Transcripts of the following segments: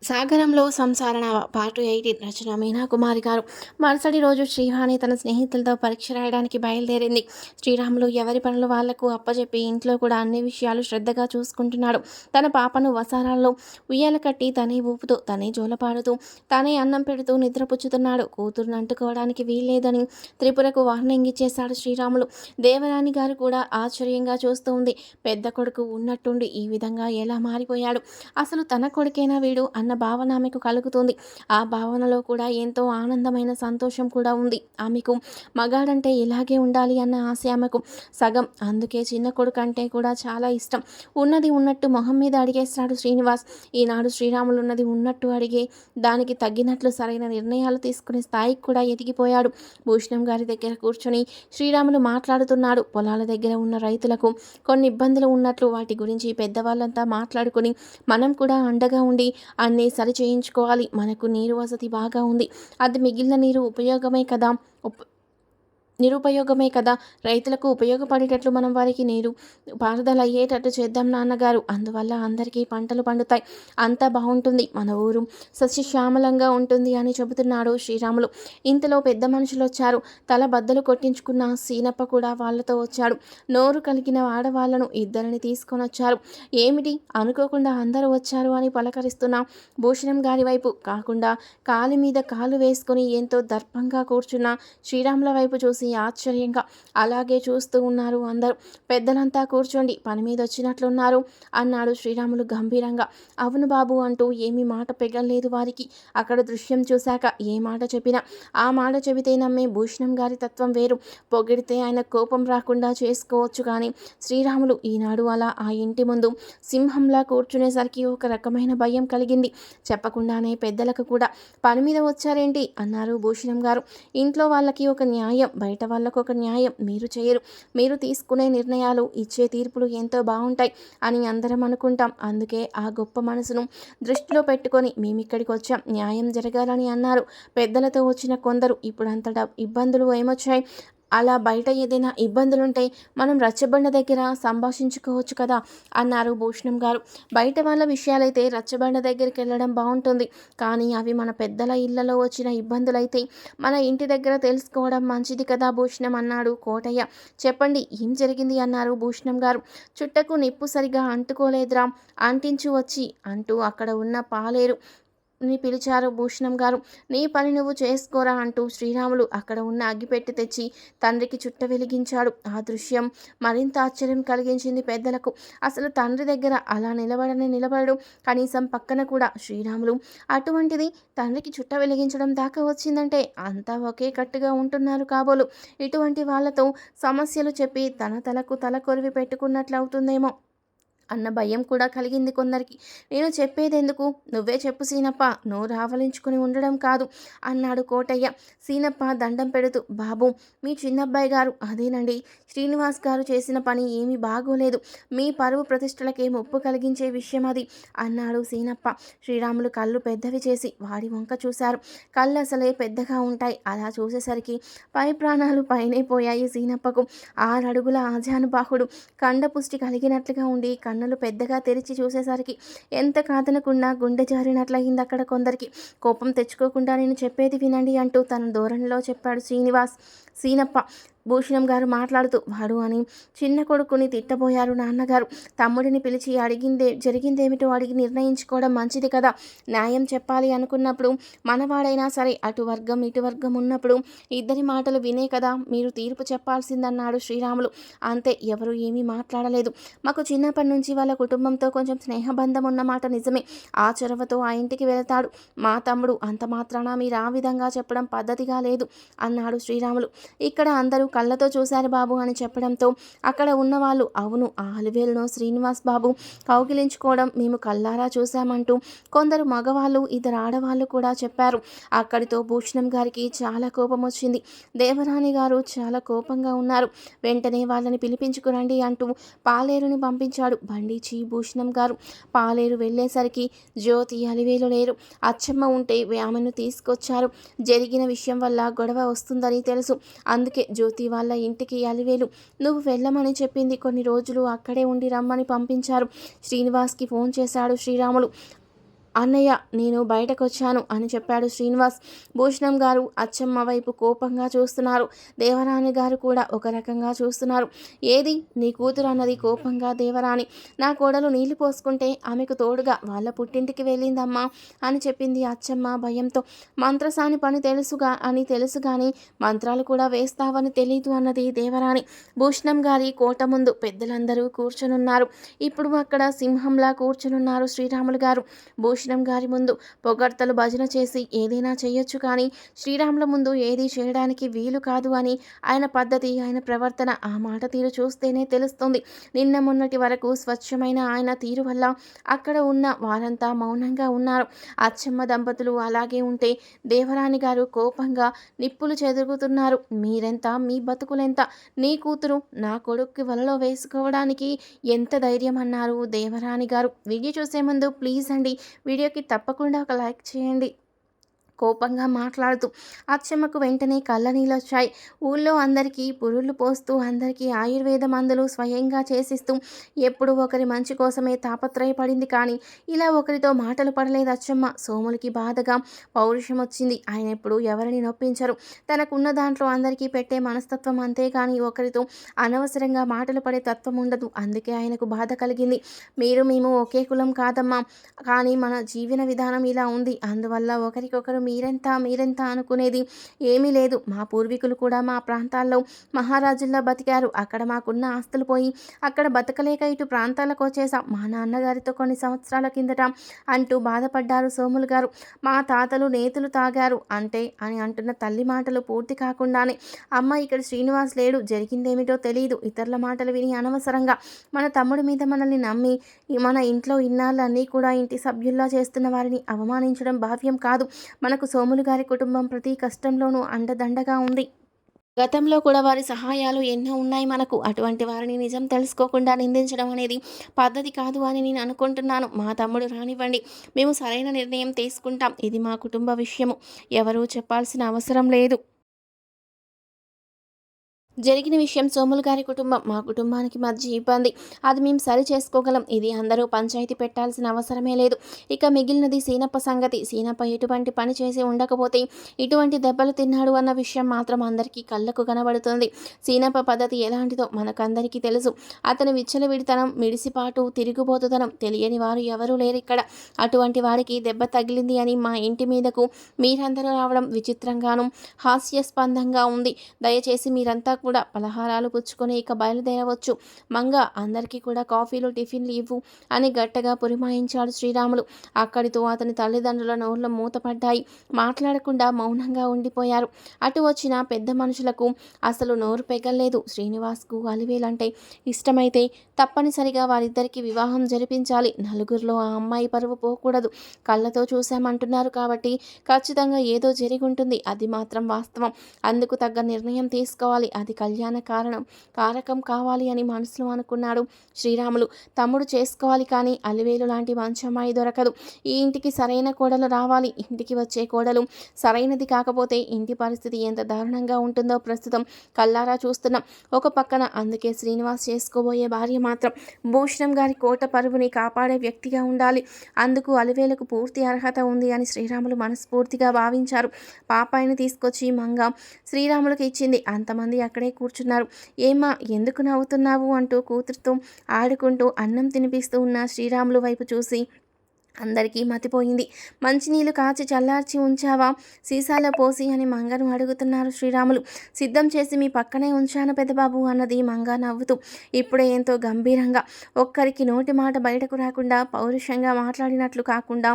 సాగరంలో సంసారణ పార్ట్ 18 రచన మీనాకుమారి గారు. మరుసటి రోజు శ్రీవాణి తన స్నేహితులతో పరీక్ష రాయడానికి బయలుదేరింది. శ్రీరాములు ఎవరి పనులు వాళ్లకు అప్పచెప్పి ఇంట్లో కూడా అన్ని విషయాలు శ్రద్ధగా చూసుకుంటున్నాడు. తన పాపను వసారాల్లో ఉయ్యాల కట్టి తనే ఊపుతూ, తనే జోలపాడుతూ, తనే అన్నం పెడుతూ నిద్రపుచ్చుతున్నాడు. కూతురును అంటుకోవడానికి వీల్లేదని త్రిపురకు వార్నింగ్ ఇచ్చేశాడు శ్రీరాములు. దేవరాణి గారు కూడా ఆశ్చర్యంగా చూస్తూ ఉంది. పెద్ద కొడుకు ఉన్నట్టుండి ఈ విధంగా ఎలా మారిపోయాడు? అసలు తన కొడుకేనా వీడు అన్న భావన ఆమెకు కలుగుతుంది. ఆ భావనలో కూడా ఎంతో ఆనందమైన సంతోషం కూడా ఉంది. ఆమెకు మగాడంటే ఇలాగే ఉండాలి అన్న ఆశ ఆమెకు సగం. అందుకే చిన్న కొడుకు అంటే కూడా చాలా ఇష్టం. ఉన్నది ఉన్నట్టు మొహం మీద అడిగేస్తాడు శ్రీనివాస్. ఈనాడు శ్రీరాములు ఉన్నది ఉన్నట్టు అడిగే దానికి తగ్గినట్లు సరైన నిర్ణయాలు తీసుకునే స్థాయికి కూడా ఎదిగిపోయాడు. భూషణం గారి దగ్గర కూర్చొని శ్రీరాములు మాట్లాడుతున్నాడు. పొలాల దగ్గర ఉన్న రైతులకు కొన్ని ఇబ్బందులు ఉన్నట్లు వాటి గురించి పెద్దవాళ్ళంతా మాట్లాడుకుని మనం కూడా అండగా ఉండి అన్నీ సరి చేయించుకోవాలి. మనకు నీరు వసతి బాగా ఉంది. అది మిగిలిన నీరు ఉపయోగమే కదా, నిరుపయోగమే కదా. రైతులకు ఉపయోగపడేటట్లు మనం వారికి నీరు పారుదల అయ్యేటట్టు చేద్దాం నాన్నగారు. అందువల్ల అందరికీ పంటలు పండుతాయి, అంతా బాగుంటుంది, మన ఊరు సస్యశ్యామలంగా ఉంటుంది అని చెబుతున్నాడు శ్రీరాములు. ఇంతలో పెద్ద మనుషులు వచ్చారు. తల బద్దలు కొట్టించుకున్న సీనప్ప కూడా వాళ్లతో వచ్చాడు. నోరు కలిగిన ఆడవాళ్లను ఇద్దరిని తీసుకొని వచ్చారు. ఏమిటి అనుకోకుండా అందరూ వచ్చారు అని పలకరిస్తున్న భూషణం గారి వైపు కాకుండా కాలి మీద కాలు వేసుకుని ఎంతో దర్పంగా కూర్చున్న శ్రీరాముల వైపు చూసి ఆశ్చర్యంగా అలాగే చూస్తూ ఉన్నారు అందరూ. పెద్దలంతా కూర్చోండి, పని మీద వచ్చినట్లున్నారు అన్నాడు శ్రీరాములు గంభీరంగా. అవును బాబు అంటూ ఏమీ మాట పెగలేదు వారికి. అక్కడ దృశ్యం చూశాక ఏ మాట చెప్పినా ఆ మాట చెబితే నమ్మే భూషణం గారి తత్వం వేరు. పొగిడితే ఆయన కోపం రాకుండా చేసుకోవచ్చు, కానీ శ్రీరాములు ఈనాడు అలా ఆ ఇంటి ముందు సింహంలా కూర్చునేసరికి ఒక రకమైన భయం కలిగింది. చెప్పకుండానే పెద్దలకు కూడా పని మీద వచ్చారేంటి అన్నారు భూషణం గారు. ఇంట్లో వాళ్ళకి ఒక న్యాయం, బయట వాళ్ళకు ఒక న్యాయం మీరు చేయరు. మీరు తీసుకునే నిర్ణయాలు, ఇచ్చే తీర్పులు ఎంతో బాగుంటాయి అని అందరం అనుకుంటాం. అందుకే ఆ గొప్ప మనసును దృష్టిలో పెట్టుకొని మేమిక్కడికి వచ్చాం, న్యాయం జరగాలని అన్నారు. పెద్దలతో వచ్చిన కొందరు ఇప్పుడంతటా ఇబ్బందులు ఏమొచ్చాయి? అలా బయట ఏదైనా ఇబ్బందులుంటే మనం రచ్చబండ దగ్గర సంభాషించుకోవచ్చు కదా అన్నారు భూషణం గారు. బయట వాళ్ళ విషయాలైతే రచ్చబండ దగ్గరికి వెళ్ళడం బాగుంటుంది, కానీ అవి మన పెద్దల ఇళ్లలో వచ్చిన ఇబ్బందులైతే మన ఇంటి దగ్గర తెలుసుకోవడం మంచిది కదా భూషణం అన్నాడు కోటయ్య. చెప్పండి ఏం జరిగింది అన్నారు భూషణం గారు. చుట్టకు నిప్పు సరిగా అంటుకోలేదురా, అంటించు వచ్చి అంటూ అక్కడ ఉన్న పాలేరు ని పిలిచారు భూషణం గారు. నీ పని నువ్వు చేసుకోరా అంటూ శ్రీరాములు అక్కడ ఉన్న అగ్గిపెట్టి తెచ్చి తండ్రికి చుట్ట వెలిగించాడు. ఆ దృశ్యం మరింత ఆశ్చర్యం కలిగించింది పెద్దలకు. అసలు తండ్రి దగ్గర అలా నిలబడడు, కనీసం పక్కన కూడా. శ్రీరాములు అటువంటిది తండ్రికి చుట్ట వెలిగించడం దాకా వచ్చిందంటే అంతా ఒకే కట్టుగా ఉంటున్నారు కాబోలు. ఇటువంటి వాళ్ళతో సమస్యలు చెప్పి తన తలకు తల కొరివి పెట్టుకున్నట్లు అవుతుందేమో అన్న భయం కూడా కలిగింది కొందరికి. నేను చెప్పేదెందుకు, నువ్వే చెప్పు సీనప్ప, నోరు ఆవలించుకుని ఉండడం కాదు అన్నాడు కోటయ్య. సీనప్ప దండం పెడుతూ, బాబు మీ చిన్నబ్బాయి గారు, అదేనండి శ్రీనివాస్ గారు చేసిన పని ఏమీ బాగోలేదు, మీ పరువు ప్రతిష్టలకే ముప్పు కలిగించే విషయం అది అన్నాడు సీనప్ప. శ్రీరాములు కళ్ళు పెద్దవి చేసి వాడి వంక చూశారు. కళ్ళు అసలే పెద్దగా ఉంటాయి. అలా చూసేసరికి పై ప్రాణాలు పైనే పోయాయి సీనప్పకు. 6 అడుగుల ఆజానుబాహుడు, కండపుష్టి కలిగినట్లుగా ఉండి కన్నులు పెద్దగా తెరిచి చూసేసరికి ఎంత కాదనకుండా గుండె జారినట్లయింది అక్కడ కొందరికి. కోపం తెచ్చుకోకుండా నేను చెప్పేది వినండి అంటూ తన ధోరణిలో చెప్పాడు సీనప్ప. భూషణం గారు మాట్లాడుతూ, వాడు అని చిన్న కొడుకుని తిట్టబోయారు నాన్నగారు. తమ్ముడిని పిలిచి జరిగిందేమిటో అడిగి నిర్ణయించుకోవడం మంచిది కదా. న్యాయం చెప్పాలి అనుకున్నప్పుడు మనవాడైనా సరే అటు వర్గం ఇటు వర్గం ఉన్నప్పుడు ఇద్దరి మాటలు వినే కదా మీరు తీర్పు చెప్పాల్సిందన్నాడు శ్రీరాములు. అంతే, ఎవరు ఏమీ మాట్లాడలేదు. మాకు చిన్నప్పటి నుంచి వాళ్ళ కుటుంబంతో కొంచెం స్నేహబంధం ఉన్నమాట నిజమే. ఆ చొరవతో ఆ ఇంటికి వెళతాడు మా తమ్ముడు. అంత మాత్రాన మీరు ఆ విధంగా చెప్పడం పద్ధతిగా లేదు అన్నాడు శ్రీరాములు. ఇక్కడ అందరూ కళ్ళతో చూశారు బాబు అని చెప్పడంతో అక్కడ ఉన్నవాళ్ళు, అవును ఆ అలివేలును శ్రీనివాస్ బాబు కౌగిలించుకోవడం మేము కళ్ళారా చూశామంటూ కొందరు మగవాళ్ళు, ఇద్దరు ఆడవాళ్ళు కూడా చెప్పారు. అక్కడితో భూషణం గారికి చాలా కోపం వచ్చింది. దేవరాణి గారు చాలా కోపంగా ఉన్నారు. వెంటనే వాళ్ళని పిలిపించుకురండి అంటూ పాలేరుని పంపించాడు బండిచి భూషణం గారు. పాలేరు వెళ్ళేసరికి జ్యోతి, అలివేలు లేరు. అచ్చమ్మ ఉంటే ఆమెను తీసుకొచ్చారు. జరిగిన విషయం వల్ల గొడవ వస్తుందని తెలుసు, అందుకే జ్యోతి వాళ్ళ ఇంటికి అలివేలు నువ్వు వెళ్ళమని చెప్పింది. కొన్ని రోజులు అక్కడే ఉండి రమ్మని పంపించారు. శ్రీనివాస్కి ఫోన్ చేశాడు శ్రీరాములు. అన్నయ్య నేను బయటకొచ్చాను అని చెప్పాడు శ్రీనివాస్. భూషణం గారు అచ్చమ్మ వైపు కోపంగా చూస్తున్నారు. దేవరాని గారు కూడా ఒక రకంగా చూస్తున్నారు. ఏది నీ కూతురు అన్నది కోపంగా దేవరాని. నా కోడలు నీళ్లు పోసుకుంటే ఆమెకు తోడుగా వాళ్ళ పుట్టింటికి వెళ్ళిందమ్మా అని చెప్పింది అచ్చమ్మ భయంతో. మంత్రసాని పని తెలుసు కానీ మంత్రాలు కూడా వేస్తావని తెలీదు అన్నది దేవరాని. భూషణం గారి కోట ముందు పెద్దలందరూ కూర్చునున్నారు. ఇప్పుడు అక్కడ సింహంలా కూర్చునున్నారు శ్రీరాములు గారు. భూషణం గారి ముందు పొగడ్తలు భజన చేసి ఏదైనా చేయొచ్చు కానీ శ్రీరాముల ముందు ఏదీ చేయడానికి వీలు కాదు అని ఆయన పద్ధతి, ఆయన ప్రవర్తన, ఆ మాట తీరు చూస్తేనే తెలుస్తుంది. నిన్న మొన్నటి వరకు స్వచ్ఛమైన ఆయన తీరు వల్ల అక్కడ ఉన్న వారంతా మౌనంగా ఉన్నారు. అచ్చమ్మ దంపతులు అలాగే ఉంటే దేవరాని గారు కోపంగా నిప్పులు చెదుగుతున్నారు. మీరెంత, మీ బతుకులెంత, నీ కూతురు నా కొడుక్కి వలలో వేసుకోవడానికి ఎంత ధైర్యం అన్నారు దేవరాని గారు. వీడియో చూసే ముందు ప్లీజ్ అండి వీడియోకి తప్పకుండా ఒక లైక్ చేయండి. కోపంగా మాట్లాడుతూ అచ్చమ్మకు వెంటనే కళ్ళనీళ్ళొచ్చాయి. ఊళ్ళో అందరికీ పురుళ్ళు పోస్తూ అందరికీ ఆయుర్వేద మందులు స్వయంగా చేసిస్తూ ఎప్పుడు ఒకరి మంచి కోసమే తాపత్రయపడింది. కానీ ఇలా ఒకరితో మాటలు పడలేదు అచ్చమ్మ. సోములకి బాధగా పౌరుషం వచ్చింది. ఆయన ఎప్పుడు ఎవరిని నొప్పించరు. తనకున్న దాంట్లో అందరికీ పెట్టే మనస్తత్వం అంతేగాని ఒకరితో అనవసరంగా మాటలు పడే తత్వం ఉండదు. అందుకే ఆయనకు బాధ కలిగింది. మేము ఒకే కులం కాదమ్మా, కానీ మన జీవన విధానం ఇలా ఉంది. అందువల్ల ఒకరికొకరు మీరెంత అనుకునేది ఏమీ లేదు. మా పూర్వీకులు కూడా మా ప్రాంతాల్లో మహారాజుల్లా బతికారు. అక్కడ మాకున్న ఆస్తులు పోయి అక్కడ బతకలేక ఇటు ప్రాంతాలకు వచ్చేసాం. మా నాన్నగారితో కొన్ని సంవత్సరాల కిందట అంటూ బాధపడ్డారు సోములు గారు. మా తాతలు నేతులు తాగారు అని అంటున్న తల్లి మాటలు పూర్తి కాకుండానే అమ్మ ఇక్కడ శ్రీనివాస్ లేడు, జరిగిందేమిటో తెలియదు, ఇతరుల మాటలు విని అనవసరంగా మన తమ్ముడి మీద మనల్ని నమ్మి మన ఇంట్లో ఇన్నాళ్ళన్నీ కూడా ఇంటి సభ్యుల్లా చేస్తున్న వారిని అవమానించడం భావ్యం కాదు. మనకు సోములు గారి కుటుంబం ప్రతి కష్టంలోనూ అండదండగా ఉంది. గతంలో కూడా వారి సహాయాలు ఎన్నో ఉన్నాయి మనకు. అటువంటి వారిని నిజం తెలుసుకోకుండా నిందించడం అనేది పద్ధతి కాదు అని నేను అనుకుంటున్నాను. మా తమ్ముడు రానివ్వండి, మేము సరైన నిర్ణయం తీసుకుంటాం. ఇది మా కుటుంబ విషయము, ఎవరూ చెప్పాల్సిన అవసరం లేదు. జరిగిన విషయం సోములు గారి కుటుంబం, మా కుటుంబానికి మధ్య ఇబ్బంది, అది మేము సరి చేసుకోగలం. ఇది అందరూ పంచాయతీ పెట్టాల్సిన అవసరమే లేదు. ఇక మిగిలినది సీనప్ప సంగతి. సీనప్ప ఎటువంటి పని చేసి ఉండకపోతే ఇటువంటి దెబ్బలు తిన్నాడు అన్న విషయం మాత్రం అందరికీ కళ్ళకు కనబడుతుంది. సీనప్ప పద్ధతి ఎలాంటిదో మనకందరికీ తెలుసు. అతని విచ్చలవిడితనం, మిడిసిపాటు, తిరుగుబోతుతనం తెలియని వారు ఎవరూ లేరు ఇక్కడ. అటువంటి వాడికి దెబ్బ తగిలింది అని మా ఇంటి మీదకు మీరందరూ రావడం విచిత్రంగాను హాస్యాస్పదంగా ఉంది. దయచేసి మీరంతా కూడా పలహారాలు పుచ్చుకొని ఇక బయలుదేరవచ్చు. మంగ అందరికీ కూడా కాఫీలు టిఫిన్లు ఇవ్వు అని గట్టగా పురిమాయించాడు శ్రీరాములు. అక్కడితో అతని తల్లిదండ్రుల నోళ్ల మూతపడ్డాయి. మాట్లాడకుండా మౌనంగా ఉండిపోయారు. అటు వచ్చిన పెద్ద మనుషులకు అసలు నోరు పెగల్లేదు. శ్రీనివాస్కు అలివేలంటే ఇష్టమైతే తప్పనిసరిగా వారిద్దరికి వివాహం జరిపించాలి. నలుగురిలో ఆ అమ్మాయి పరువు పోకూడదు. కళ్ళతో చూశామంటున్నారు కాబట్టి ఖచ్చితంగా ఏదో జరిగి ఉంటుంది. అది మాత్రం వాస్తవం. అందుకు తగ్గ నిర్ణయం తీసుకోవాలి. అది కళ్యాణ కారకం కావాలి అని మనసులో అనుకున్నాడు శ్రీరాములు. తమ్ముడు చేసుకోవాలి, కానీ అలివేలు లాంటి మంచి అమ్మాయి దొరకదు. ఈ ఇంటికి సరైన కోడలు రావాలి. ఇంటికి వచ్చే కోడలు సరైనది కాకపోతే ఇంటి పరిస్థితి ఎంత దారుణంగా ఉంటుందో ప్రస్తుతం కల్లారా చూస్తున్నాం. ఒక పక్కన అందుకే శ్రీనివాస్ చేసుకోబోయే భార్య మాత్రం భూషణం గారి కోట పరువుని కాపాడే వ్యక్తిగా ఉండాలి. అందుకు అలివేలకు పూర్తి అర్హత ఉంది అని శ్రీరాములు మనస్ఫూర్తిగా భావించారు. పాపాయిని తీసుకొచ్చి మంగ శ్రీరాములకు ఇచ్చింది. అంతమంది అక్కడే కూర్చున్నారు. ఏమా ఎందుకు నవ్వుతున్నావు అంటూ కూతురుతో ఆడుకుంటూ అన్నం తినిపిస్తూ ఉన్న శ్రీరాములు వైపు చూసి అందరికీ మతిపోయింది. మంచినీళ్ళు కాచి చల్లార్చి ఉంచావా, సీసాలో పోసి అని మంగను అడుగుతున్నారు శ్రీరాములు. సిద్ధం చేసి మీ పక్కనే ఉంచాను పెద్దబాబు అన్నది మంగ నవ్వుతూ. ఇప్పుడే ఎంతో గంభీరంగా, ఒక్కరికి నోటి మాట బయటకు రాకుండా పౌరుషంగా మాట్లాడినట్లు కాకుండా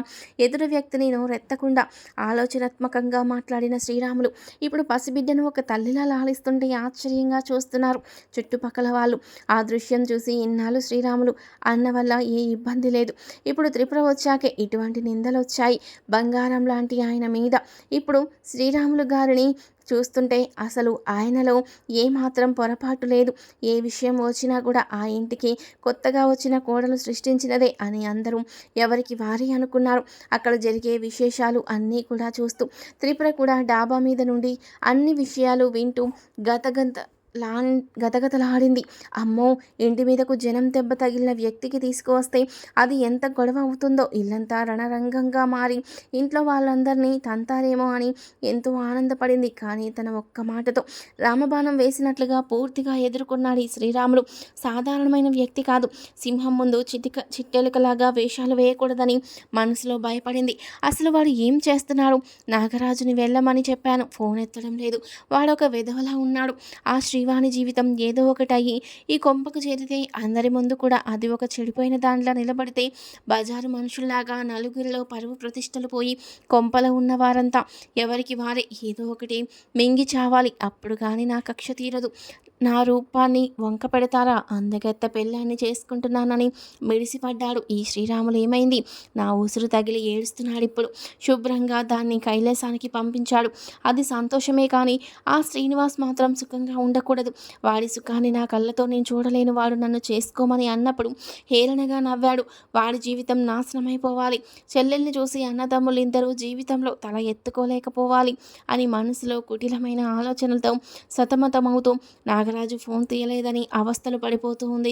ఎదురు వ్యక్తిని నోరెత్తకుండా ఆలోచనాత్మకంగా మాట్లాడిన శ్రీరాములు ఇప్పుడు పసిబిడ్డను ఒక తల్లిలా లాలిస్తుంటే ఆశ్చర్యంగా చూస్తున్నారు చుట్టుపక్కల వాళ్ళు. ఆ దృశ్యం చూసి ఇన్నాళ్ళు శ్రీరాములు అన్న వల్ల ఏ ఇబ్బంది లేదు. ఇప్పుడు త్రిపుర వచ్చాకే ఇటువంటి నిందలు వచ్చాయి బంగారం లాంటి ఆయన మీద. ఇప్పుడు శ్రీరాములు గారిని చూస్తుంటే అసలు ఆయనలో ఏమాత్రం పొరపాటు లేదు. ఏ విషయం వచ్చినా కూడా ఆ ఇంటికి కొత్తగా వచ్చిన కోడలు సృష్టించినదే అని అందరూ ఎవరికి వారి అనుకున్నారు. అక్కడ జరిగే విశేషాలు అన్నీ కూడా చూస్తూ త్రిపుర కూడా డాబా మీద నుండి అన్ని విషయాలు వింటూ గతగంత లాన్ గతగతలాడింది. అమ్మో! ఇంటి మీదకు జనం దెబ్బ తగిలిన వ్యక్తికి తీసుకువస్తే అది ఎంత గొడవ అవుతుందో, ఇల్లంతా రణరంగంగా మారి ఇంట్లో వాళ్ళందరినీ తంతారేమో అని ఎంతో ఆనందపడింది. కానీ తన ఒక్క మాటతో రామబాణం వేసినట్లుగా పూర్తిగా ఎదుర్కొన్నాడు ఈ శ్రీరాములు. సాధారణమైన వ్యక్తి కాదు. సింహం ముందు చిట్టెలుకలాగా వేషాలు వేయకూడదని మనసులో భయపడింది. అసలు వాడు ఏం చేస్తున్నాడు? నాగరాజుని వెళ్ళమని చెప్పాను, ఫోన్ ఎత్తడం లేదు. వాడొక వెధవలా ఉన్నాడు. ఆ శ్రీవాణి జీవితం ఏదో ఒకటి అయ్యి ఈ కొంపకు చేరితే అందరి ముందు కూడా అది ఒక చెడిపోయిన దాంట్లో నిలబడితే బజారు మనుషుల్లాగా నలుగురిలో పరువు ప్రతిష్టలు పోయి కొంపలో ఉన్న వారంతా ఎవరికి వారే ఏదో ఒకటి మింగి చావాలి. అప్పుడు కానీ నా కక్ష తీరదు. నా రూపాన్ని వంక పెడతారా? అందగత్త పెళ్ళాన్ని చేసుకుంటున్నానని మిడిసిపడ్డాడు ఈ శ్రీరాములు. ఏమైంది? నా ఉసురు తగిలి ఏడుస్తున్నాడిప్పుడు. శుభ్రంగా దాన్ని కైలాసానికి పంపించాడు. అది సంతోషమే కానీ ఆ శ్రీనివాస్ మాత్రం సుఖంగా ఉండకూడదు. వాడి సుఖాన్ని నా కళ్ళతో నేను చూడలేను. వాడు నన్ను చేసుకోమని అన్నప్పుడు హేళనగా నవ్వాడు. వాడి జీవితం నాశనమైపోవాలి. చెల్లెల్ని చూసి అన్నదమ్ములు ఇద్దరూ జీవితంలో తల ఎత్తుకోలేకపోవాలి అని మనసులో కుటిలమైన ఆలోచనలతో సతమతమవుతూ నాగరాజు ఫోన్ తీయలేదని అవస్థలు పడిపోతూ ఉంది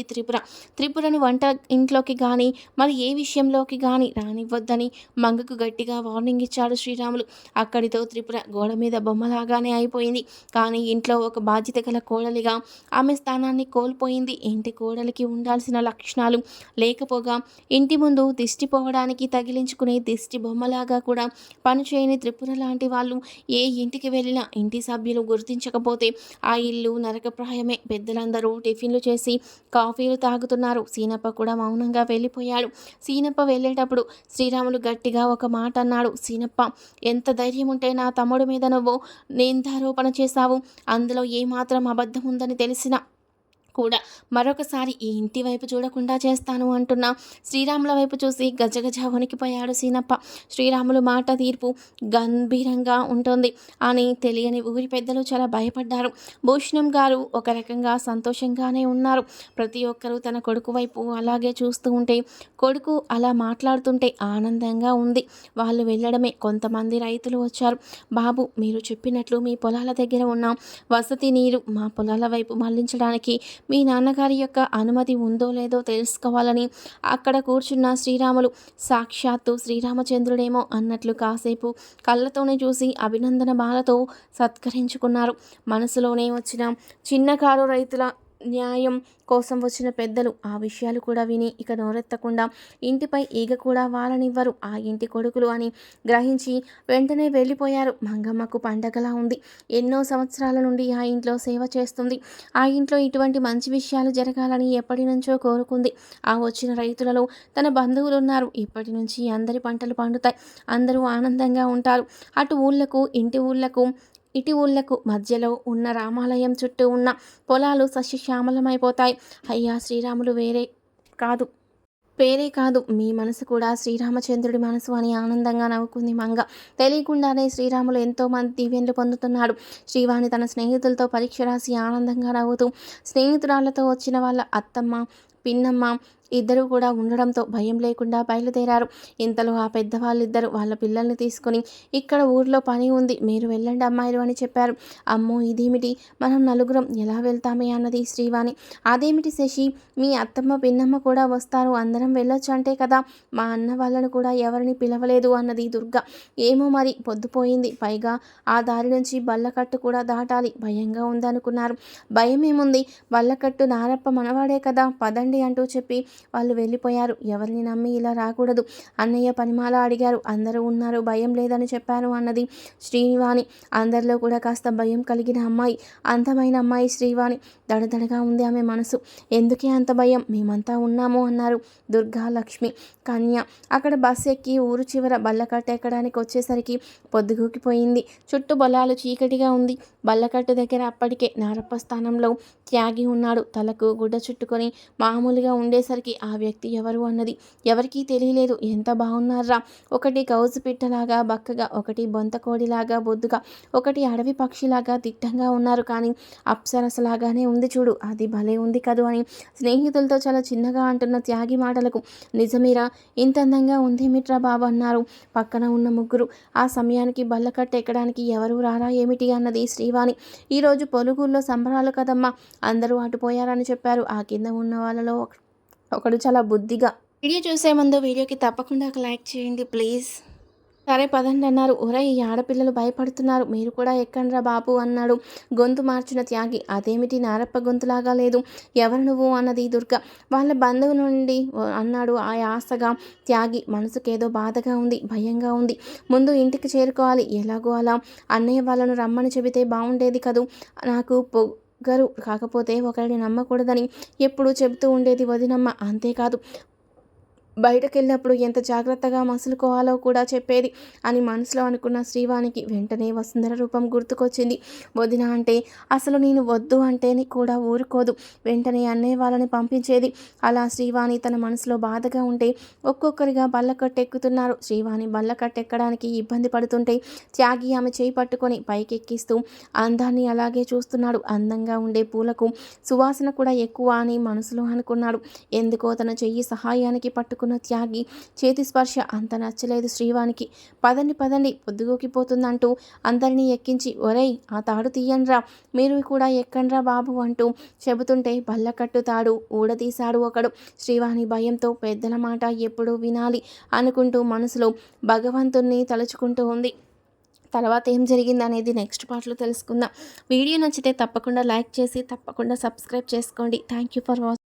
త్రిపురను వంట ఇంట్లోకి కానీ మరి ఏ విషయంలోకి కానీ రానివ్వద్దని మంగకు గట్టిగా వార్నింగ్ ఇచ్చాడు శ్రీరాములు. అక్కడితో త్రిపుర గోడ మీద బొమ్మలాగానే అయిపోయింది. కానీ ఇంట్లో ఒక బాధ్యత గల కోడలిగా ఆమె స్థానాన్ని కోల్పోయింది. ఇంటి కోడలికి ఉండాల్సిన లక్షణాలు లేకపోగా ఇంటి ముందు దిష్టి పోవడానికి తగిలించుకునే దిష్టి బొమ్మలాగా కూడా పనిచేయని త్రిపుర లాంటి వాళ్ళు ఏ ఇంటికి వెళ్ళినా ఇంటి సభ్యులు గుర్తించకపోతే ఆ ఇల్లు నరకప్రాయమే. పెద్దలందరూ టిఫిన్లు చేసి కాఫీలు తాగుతున్నారు. సీనప్ప కూడా మౌనంగా వెళ్ళిపోయాడు. సీనప్ప వెళ్ళేటప్పుడు శ్రీరాములు గట్టిగా ఒక మాట అన్నాడు. సీనప్ప, ఎంత ధైర్యం ఉంటే నా తమ్ముడి మీద నువ్వు నిందారోపణ చేశావు? అందులో ఏమాత్రం అబద్ధం ఉందని తెలిసినా కూడా మరొకసారి ఈ ఇంటి వైపు చూడకుండా చేస్తాను అంటున్నా శ్రీరాముల వైపు చూసి గజగజ వణికిపోయాడు సీనప్ప. శ్రీరాములు మాట తీర్పు గంభీరంగా ఉంటుంది అని తెలియని ఊరి పెద్దలు చాలా భయపడ్డారు. భూషణం గారు ఒక రకంగా సంతోషంగానే ఉన్నారు. ప్రతి ఒక్కరూ తన కొడుకు వైపు అలాగే చూస్తూ ఉంటే, కొడుకు అలా మాట్లాడుతుంటే ఆనందంగా ఉంది. వాళ్ళు వెళ్ళడమే కొంతమంది రైతులు వచ్చారు. బాబు, మీరు చెప్పినట్లు మీ పొలాల దగ్గర ఉన్న వసతి నీరు మా పొలాల వైపు మళ్లించడానికి మీ నాన్నగారి యొక్క అనుమతి ఉందో లేదో తెలుసుకోవాలని అక్కడ కూర్చున్న శ్రీరాములు సాక్షాత్తు శ్రీరామచంద్రుడేమో అన్నట్లు కాసేపు కళ్ళతోనే చూసి అభినందన బాలతో సత్కరించుకున్నారు. మనసులోనే వచ్చిన చిన్నకారు రైతుల న్యాయం కోసం వచ్చిన పెద్దలు ఆ విషయాలు కూడా విని ఇక నోరెత్తకుండా ఇంటిపై ఈగ కూడా వాలనివ్వరు ఆ ఇంటి కొడుకులు అని గ్రహించి వెంటనే వెళ్ళిపోయారు. మంగమ్మకు పండగలా ఉంది. ఎన్నో సంవత్సరాల నుండి ఆ ఇంట్లో సేవ చేస్తుంది. ఆ ఇంట్లో ఇటువంటి మంచి విషయాలు జరగాలని ఎప్పటి నుంచో కోరుకుంది. ఆ వచ్చిన రైతులలో తన బంధువులు ఉన్నారు. ఇప్పటి నుంచి అందరి పంటలు పండుతాయి. అందరూ ఆనందంగా ఉంటారు. అటు ఊళ్ళకు ఇటు ఊళ్ళకు మధ్యలో ఉన్న రామాలయం చుట్టూ ఉన్న పొలాలు సస్యశ్యామలమైపోతాయి. అయ్యా శ్రీరాములు పేరే కాదు, మీ మనసు కూడా శ్రీరామచంద్రుడి మనసు అని ఆనందంగా నవ్వుకుంది మంగ. తెలియకుండానే శ్రీరాములు ఎంతోమంది దీవెనలు పొందుతున్నాడు. శ్రీవాణి తన స్నేహితులతో పరీక్ష రాసి ఆనందంగా నవ్వుతూ స్నేహితురాళ్లతో వచ్చిన వాళ్ళ అత్తమ్మ, పిన్నమ్మ ఇద్దరు కూడా ఉండడంతో భయం లేకుండా బయలుదేరారు. ఇంతలో ఆ పెద్దవాళ్ళిద్దరూ వాళ్ళ పిల్లల్ని తీసుకుని ఇక్కడ ఊర్లో పని ఉంది, మీరు వెళ్ళండి అమ్మాయిలు అని చెప్పారు. అమ్మో, ఇదేమిటి, మనం నలుగురం ఎలా వెళ్తామే అన్నది శ్రీవాణి. అదేమిటి శశి, మీ అత్తమ్మ పిన్నమ్మ కూడా వస్తారు, అందరం వెళ్ళొచ్చు అంటే కదా, మా అన్న వాళ్ళను కూడా ఎవరిని పిలవలేదు అన్నది దుర్గ. ఏమో మరి, పొద్దుపోయింది, పైగా ఆ దారి నుంచి బల్లకట్టు కూడా దాటాలి, భయంగా ఉందనుకున్నారు. భయం ఏముంది, బల్లకట్టు నారప్ప మనవాడే కదా, పదండి అంటూ చెప్పి వాళ్ళు వెళ్ళిపోయారు. ఎవరిని నమ్మి ఇలా రాకూడదు. అన్నయ్య పనిమాల అడిగారు. అందరూ ఉన్నారు, భయం లేదని చెప్పాను అన్నది శ్రీవాణి. అందరిలో కూడా కాస్త భయం కలిగిన అమ్మాయి, అందమైన అమ్మాయి శ్రీవాణి. దడదడగా ఉంది ఆమె మనసు. ఎందుకే అంత భయం, మేమంతా ఉన్నాము అన్నారు దుర్గా, లక్ష్మి, కన్య. అక్కడ బస్సు ఎక్కి ఊరు చివర బల్లకట్టు ఎక్కడానికి వచ్చేసరికి పొద్దుగూకిపోయింది. చుట్టూ పొలాలు చీకటిగా ఉంది. బల్లకట్టు దగ్గర అప్పటికే నారప్ప స్థానంలో త్యాగి ఉన్నాడు. తలకు గుడ్డ చుట్టుకొని మామూలుగా ఉండేసరికి శ్రీవానికి ఆ వ్యక్తి ఎవరు అన్నది ఎవరికీ తెలియలేదు. ఎంత బాగున్నారా, ఒకటి గౌజు పిట్టలాగా బక్కగా, ఒకటి బొంతకోడిలాగా బొద్దుగా, ఒకటి అడవి పక్షిలాగా దిట్టంగా ఉన్నారు, కానీ అప్సరసలాగానే ఉంది చూడు, అది భలే ఉంది కదూ అని స్నేహితులతో చాలా చిన్నగా అంటున్న త్యాగి మాటలకు నిజమేరా, ఇంత అందంగా ఉందేమిట్రా బాబు అన్నారు పక్కన ఉన్న ముగ్గురు. ఆ సమయానికి బల్లకట్ట ఎక్కడానికి ఎవరు రారా ఏమిటి అన్నది శ్రీవాణి. ఈరోజు పొలుగుల్లో సంబరాలు కదమ్మా, అందరూ అటుపోయారని చెప్పారు. ఆ కింద ఉన్న వాళ్ళలో ఒకడు చాలా బుద్ధిగా, వీడియో చూసే ముందు వీడియోకి తప్పకుండా ఒక లైక్ చేయండి ప్లీజ్. సరే పదండి అన్నారు. ఒరేయ్, ఈ ఆడపిల్లలు భయపడుతున్నారు, మీరు కూడా ఎక్కండ్రా బాబు అన్నాడు గొంతు మార్చిన త్యాగి. అదేమిటి నారప్ప గొంతులాగా లేదు, ఎవరు నువ్వు అన్నది దుర్గ. వాళ్ళ బంధువు నుండి అన్నాడు ఆ ఆశగా. త్యాగి మనసుకేదో బాధగా ఉంది, భయంగా ఉంది. ముందు ఇంటికి చేరుకోవాలి, ఎలాగో అలా. అన్నయ్య వాళ్ళను రమ్మని చెబితే బాగుండేది కదూ, నాకు పొగరు, కాకపోతే ఒకరిని నమ్మకూడదని ఎప్పుడూ చెబుతూ ఉండేది వదినమ్మ. అంతేకాదు బయటకెళ్ళినప్పుడు ఎంత జాగ్రత్తగా మసులుకోవాలో కూడా చెప్పేది అని మనసులో అనుకున్న శ్రీవానికి వెంటనే వసుంధర రూపం గుర్తుకొచ్చింది. వదిన అంటే అసలు నేను వద్దు అంటే కూడా ఊరుకోదు, వెంటనే అన్నయ్య వాళ్ళని పంపించేది. అలా శ్రీవాణి తన మనసులో బాధగా ఉంటే ఒక్కొక్కరిగా బల్లకట్టెక్కుతున్నారు. శ్రీవాణి బల్లకట్టెక్కడానికి ఇబ్బంది పడుతుంటే త్యాగి ఆమె చేయి పట్టుకొని పైకెక్కిస్తూ అందాన్ని అలాగే చూస్తున్నాడు. అందంగా ఉండే పూలకు సువాసన కూడా ఎక్కువ అని మనసులో అనుకున్నాడు. ఎందుకో తన చెయ్యి సహాయానికి పట్టుకున్న త్యాగి చేతి స్పర్శ అంత నచ్చలేదు శ్రీవానికి. పదండి పదండి, పొద్దుగోకిపోతుందంటూ అందరినీ ఎక్కించి, ఒరేయ్ ఆ తాడు తీయండ్రా, మీరు కూడా ఎక్కండ్రా బాబు అంటూ చెబుతుంటే బల్లకట్టు తాడు ఊడదీశాడు ఒకడు. శ్రీవాణి భయంతో పెద్దల మాట ఎప్పుడూ వినాలి అనుకుంటూ మనసులో భగవంతుణ్ణి తలుచుకుంటూ ఉంది. తర్వాత ఏం జరిగింది అనేది నెక్స్ట్ పార్ట్లో తెలుసుకుందాం. వీడియో నచ్చితే తప్పకుండా లైక్ చేసి తప్పకుండా సబ్స్క్రైబ్ చేసుకోండి. Thank you for watching.